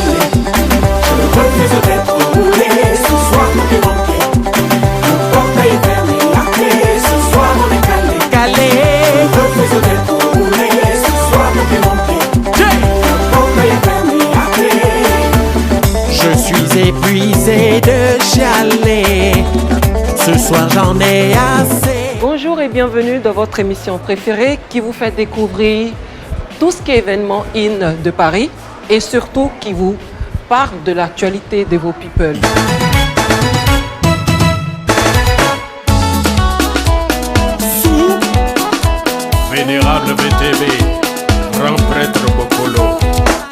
calé. Je refuse d'être roulé, ce soir tout est manqué. Le portail est fermé, la clé, ce soir on est calé. Calé. Je refuse d'être roulé, ce soir tout est manqué. Le portail est fermé, la clé. Je suis épuisé de chialer. Ce soir j'en ai assez. Bonjour et bienvenue dans votre émission préférée qui vous fait découvrir tout ce qui est événement in de Paris et surtout qui vous parle de l'actualité de vos people. Vénérable VTV, grand prêtre Bokolo.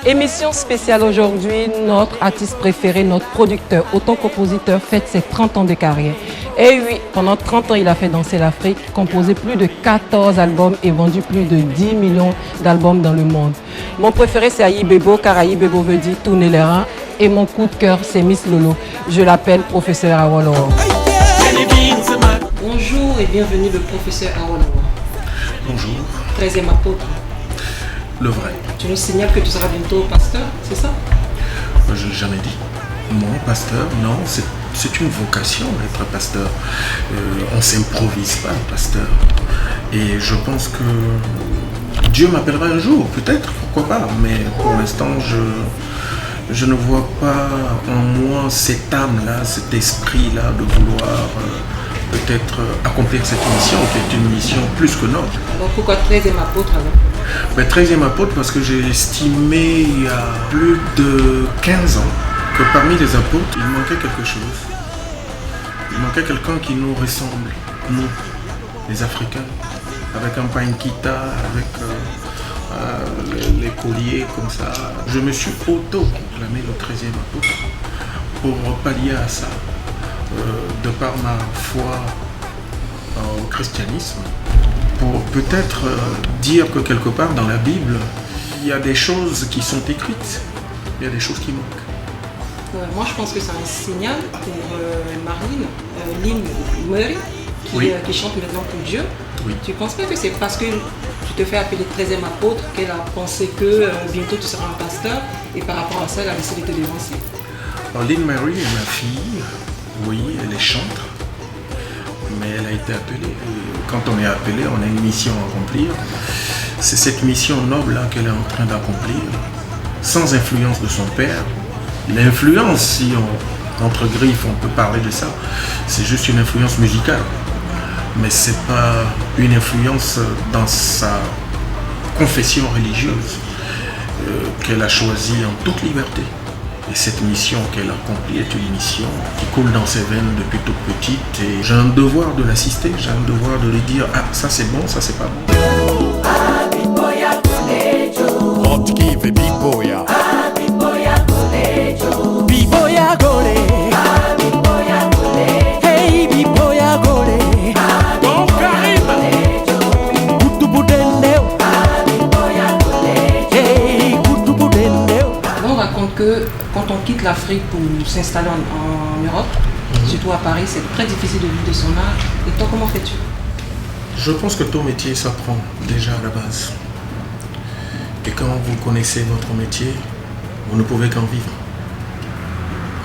Émission spéciale aujourd'hui, notre artiste préféré, notre producteur, autant-compositeur fête ses 30 ans de carrière. Et oui, pendant 30 ans, il a fait danser l'Afrique, composé plus de 14 albums et vendu plus de 10 millions d'albums dans le monde. Mon préféré, c'est Ayi Bebo, car Ayi Bebo veut dire tourner les reins. Et mon coup de cœur, c'est Miss Lolo. Je l'appelle professeur Awolowo. Bonjour et bienvenue le professeur Awolowo. Bonjour, 13e apôtre. le vrai. Tu nous signales que tu seras bientôt pasteur, c'est ça? Je n'ai jamais dit. Non, pasteur, non, c'est une vocation d'être pasteur. On ne s'improvise pas pasteur. Et je pense que Dieu m'appellera un jour, peut-être, pourquoi pas. Mais pour l'instant, je ne vois pas en moi cette âme-là, cet esprit-là de vouloir peut-être accomplir cette mission, qui est une mission plus que noble. Alors pourquoi 13e apôtre alors? Mais 13e apôtre parce que j'ai estimé il y a plus de 15 ans que parmi les apôtres, il manquait quelque chose. Il manquait quelqu'un qui nous ressemble, nous, les Africains, avec un pankita, avec les colliers comme ça. Je me suis auto-proclamé le 13e apôtre pour pallier à ça, de par ma foi au christianisme, pour peut-être dire que quelque part dans la Bible, il y a des choses qui sont écrites, il y a des choses qui manquent. Moi je pense que c'est un signal pour Marine, Lynn Murray, qui chante maintenant pour Dieu. Oui. Tu ne penses pas que c'est parce que tu te fais appeler 13e apôtre qu'elle a pensé que bientôt tu seras un pasteur et par rapport à ça elle a décidé de te dévancer? Alors, Lynn Murray est ma fille, oui, elle est chantre, mais elle a été appelée. Et quand on est appelé, on a une mission à accomplir. C'est cette mission noble-là qu'elle est en train d'accomplir, sans influence de son père. L'influence, si entre griffes on peut parler de ça, c'est juste une influence musicale. Mais ce n'est pas une influence dans sa confession religieuse qu'elle a choisie en toute liberté. Et cette mission qu'elle accomplit est une mission qui coule dans ses veines depuis toute petite. Et j'ai un devoir de l'assister, j'ai un devoir de lui dire « Ah, ça c'est bon, ça c'est pas bon ». Que quand on quitte l'Afrique pour s'installer en Europe, surtout à Paris, c'est très difficile de vivre de son art. Et toi, comment fais-tu? Je pense que ton métier s'apprend déjà à la base. Et quand vous connaissez votre métier, vous ne pouvez qu'en vivre.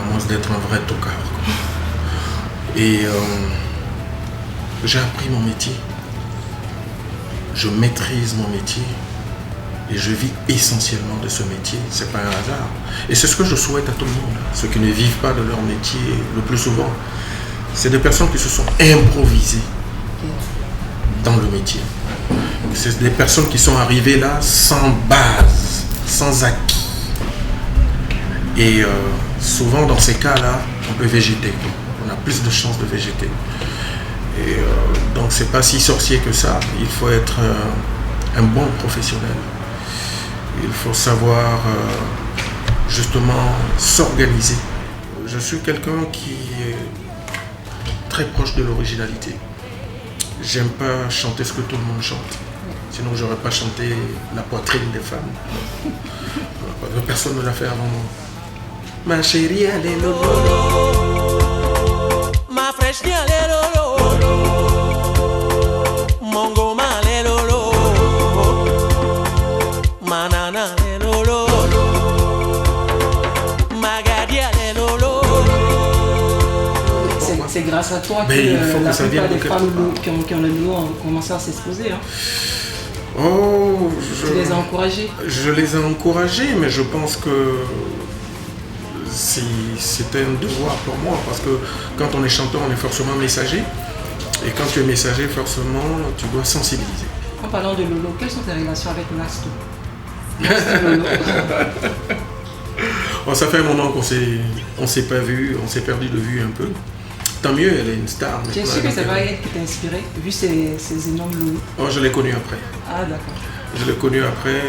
À moins d'être un vrai tocard. Et j'ai appris mon métier. Je maîtrise mon métier. Et je vis essentiellement de ce métier, c'est pas un hasard. Et c'est ce que je souhaite à tout le monde. Ceux qui ne vivent pas de leur métier, le plus souvent, c'est des personnes qui se sont improvisées dans le métier. C'est des personnes qui sont arrivées là sans base, sans acquis. Et souvent dans ces cas-là, on peut végéter. On a plus de chances de végéter. Et donc c'est pas si sorcier que ça. Il faut être un bon professionnel. Il faut savoir justement s'organiser. Je suis quelqu'un qui est très proche de l'originalité. J'aime pas chanter ce que tout le monde chante. Sinon, j'aurais pas chanté la poitrine des femmes. Personne ne l'a fait avant moi. Ma chérie, elle est lolo. Ma fraîche, elle est lolo. Mon goma, elle est lolo. Ma nana, elle est lolo. grâce à toi Mais il faut que la que ça plupart vienne des de femmes quelque qui ont le Lolo ont commencé à s'exposer. Hein. Oh, Tu les as encouragés. je les ai encouragés, mais je pense que c'était un devoir pour moi, parce que quand on est chanteur, on est forcément messager. Et quand tu es messager, forcément, tu dois sensibiliser. En parlant de Lolo, quelles sont tes relations avec Nasto? Nasto Lolo. Bon, ça fait un moment on s'est pas vu, on s'est perdu de vue un peu. Tant mieux, elle est une star. Tu es sûr que c'est pas elle qui t'a inspiré, vu ces énormes Lolo? Oh, je l'ai connue après. Ah, d'accord. Je l'ai connue après.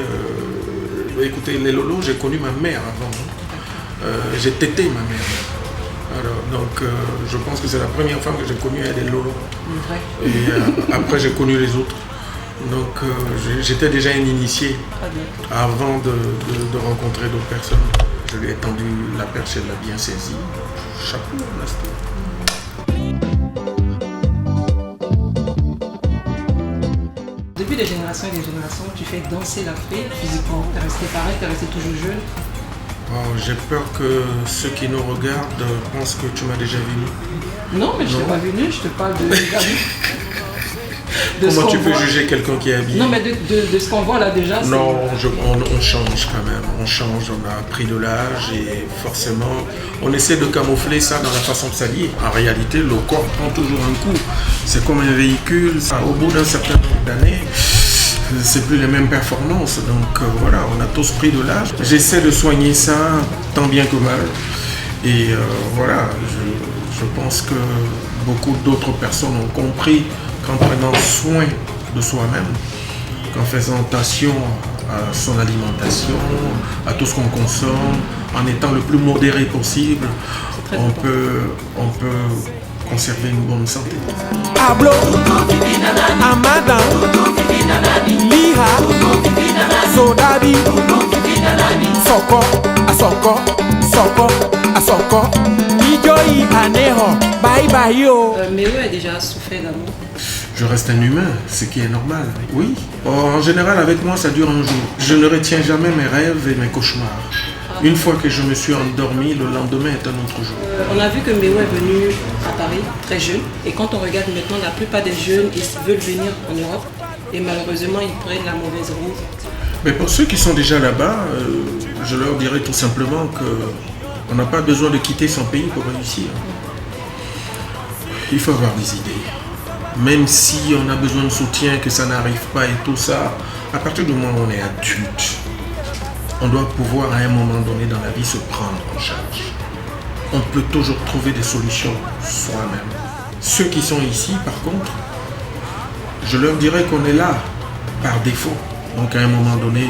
Écoutez, les Lolos, j'ai connu ma mère avant. J'ai tété ma mère. Alors, donc, je pense que c'est la première femme que j'ai connue, elle est Lolo. Vrai. Et après, j'ai connu les autres. Donc, j'étais déjà un initié Très bien. avant de rencontrer d'autres personnes. Je lui ai tendu la perche, elle l'a bien saisie. Chapeau, Nasto. Depuis des générations et des générations, tu fais danser l'Afrique physiquement. Tu es resté pareil, tu es resté toujours jeune. Oh, j'ai peur que ceux qui nous regardent pensent que tu m'as déjà vu. Non, mais je ne t'ai pas venu, je te parle de ce Comment qu'on tu peux voit. juger quelqu'un qui est habillé? Non, mais de ce qu'on voit là déjà. c'est- Non, on change quand même. On change, on a pris de l'âge et forcément, on essaie de camoufler ça dans la façon de s'habiller. En réalité, le corps prend toujours un coup. C'est comme un véhicule. Au bout d'un certain nombre d'années, c'est plus les mêmes performances. Donc voilà, on a tous pris de l'âge. J'essaie de soigner ça tant bien que mal. Et voilà, je pense que beaucoup d'autres personnes ont compris qu'en prenant soin de soi-même, qu'en faisant attention à son alimentation, à tout ce qu'on consomme, en étant le plus modéré possible, on peut conserver une bonne santé. Pablo, Amada, Liha, Sodabi, Soko, Asoko, Soko, Asoko, Ijoi, Aneho, bye bye yo. Mais eux a déjà souffert d'amour. Je reste un humain, ce qui est normal, oui. En général, avec moi, ça dure un jour. Je ne retiens jamais mes rêves et mes cauchemars. Une fois que je me suis endormi, le lendemain est un autre jour. On a vu que Méo est venu à Paris très jeune. Et quand on regarde maintenant, la plupart des jeunes, ils veulent venir en Europe. Et malheureusement, ils prennent la mauvaise route. Mais pour ceux qui sont déjà là-bas, je leur dirais tout simplement qu'on n'a pas besoin de quitter son pays pour réussir. Il faut avoir des idées. Même si on a besoin de soutien, que ça n'arrive pas et tout ça, à partir du moment où on est adulte, on doit pouvoir à un moment donné dans la vie se prendre en charge. On peut toujours trouver des solutions soi-même. Ceux qui sont ici, par contre, je leur dirais qu'on est là par défaut. Donc à un moment donné,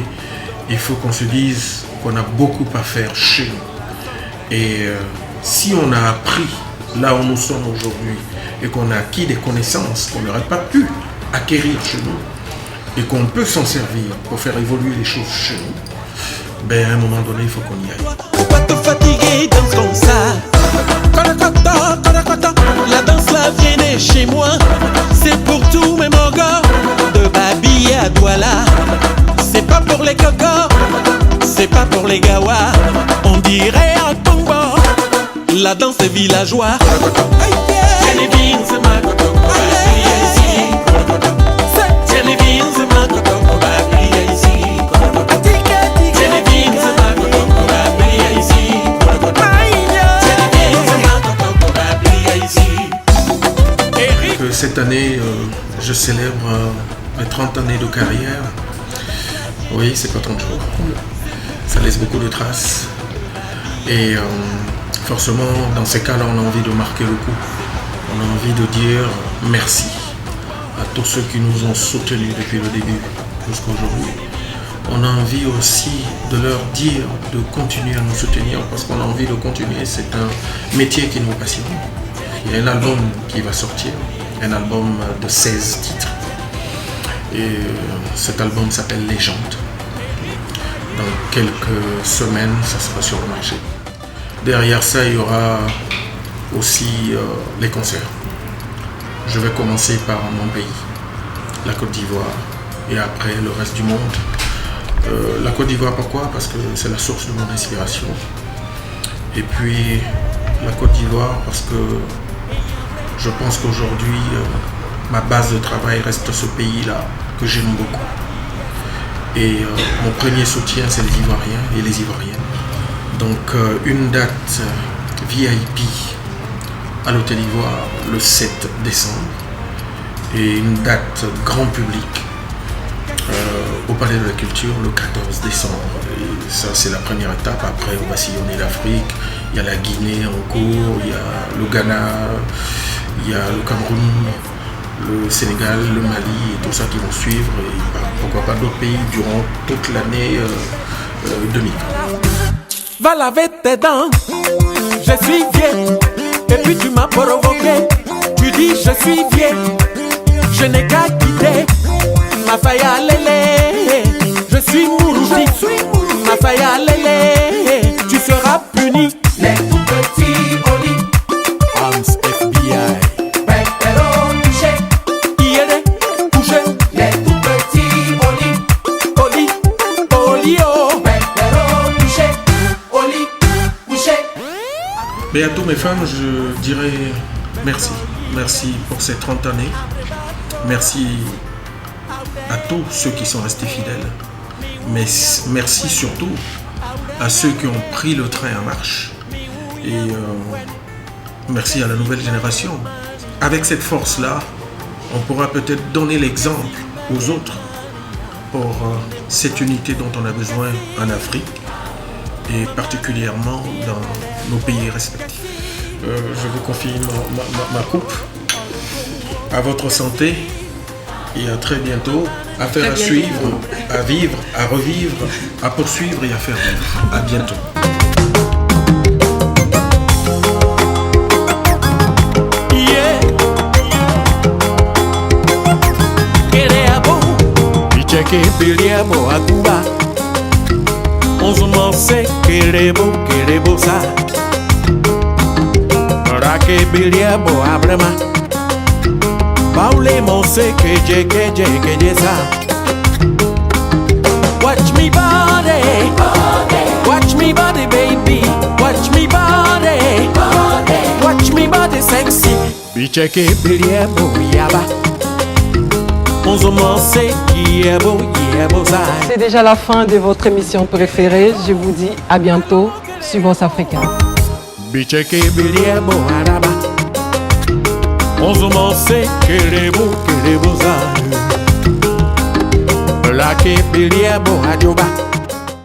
il faut qu'on se dise qu'on a beaucoup à faire chez nous. Et si on a appris là où nous sommes aujourd'hui et qu'on a acquis des connaissances qu'on n'aurait pas pu acquérir chez nous et qu'on peut s'en servir pour faire évoluer les choses chez nous, ben à un moment donné, il faut qu'on y aille. Faut pas te fatiguer, danse comme ça. Korakota, korakota, la danse là vient de chez moi. C'est pour tous mes mogos, de Babi à Douala. C'est pas pour les cocos, c'est pas pour les gawas. On dirait un Congo, la danse des villageois. Cette année, je célèbre mes 30 années de carrière. Oui, c'est pas 30 jours. Ça laisse beaucoup de traces. Et forcément, dans ces cas-là, on a envie de marquer le coup. On a envie de dire merci à tous ceux qui nous ont soutenus depuis le début jusqu'à aujourd'hui. On a envie aussi de leur dire de continuer à nous soutenir parce qu'on a envie de continuer. C'est un métier qui nous passionne. Il y a un album qui va sortir, un album de 16 titres. Et cet album s'appelle Légende. Dans quelques semaines, ça sera sur le marché. Derrière ça, il y aura aussi les concerts. Je vais commencer par mon pays, la Côte d'Ivoire, et après le reste du monde. La Côte d'Ivoire, pourquoi? Parce que c'est la source de mon inspiration. Et puis la Côte d'Ivoire, parce que je pense qu'aujourd'hui, ma base de travail reste ce pays-là que j'aime beaucoup. Et mon premier soutien, c'est les Ivoiriens et les Ivoiriennes. Donc une date VIP à l'Hôtel Ivoire le 7 décembre et une date grand public au Palais de la Culture le 14 décembre. Et ça, c'est la première étape. Après, on va sillonner l'Afrique. Il y a la Guinée en cours, il y a le Ghana, il y a le Cameroun, le Sénégal, le Mali et tout ça qui vont suivre. Et pourquoi pas d'autres pays durant toute l'année 2000. Va laver tes dents, je suis vieux. Et puis tu m'as provoqué, tu dis je suis vieux. Je n'ai qu'à quitter ma faille à lélé. Je suis Mourouti, ma faille à lélé. Tu seras puni. Les tout petits au lit, Arms FBI. Pépéro touché. Yéné, couché, Les tout petits au lit, oli, olio. Pépéro touché. Au lit, couché. Mais à tous mes fans, je dirais merci. Merci pour ces 30 années. Merci à tous ceux qui sont restés fidèles. Mais merci surtout à ceux qui ont pris le train en marche. Et merci à la nouvelle génération. Avec cette force-là, on pourra peut-être donner l'exemple aux autres pour cette unité dont on a besoin en Afrique et particulièrement dans nos pays respectifs. Je vous confie ma coupe. À votre santé et à très bientôt. Affaire à suivre, à vivre, à revivre, à poursuivre et à faire vivre. À bientôt. Yeah. Querebo, bicheke biliabo akuba. Onzumo se querebo, querebo sa. Rake biliabo abrema. Paule monse que sa. Watch me body, watch me body baby, watch me body, watch me body sexy. Bicheke biliabo yaba. Onzo monse yebo sa. C'est déjà la fin de votre émission préférée. Je vous dis à bientôt sur Voz Africa. Bicheke biliabo araba. Onzo monse querebo sa. La que biliabo adio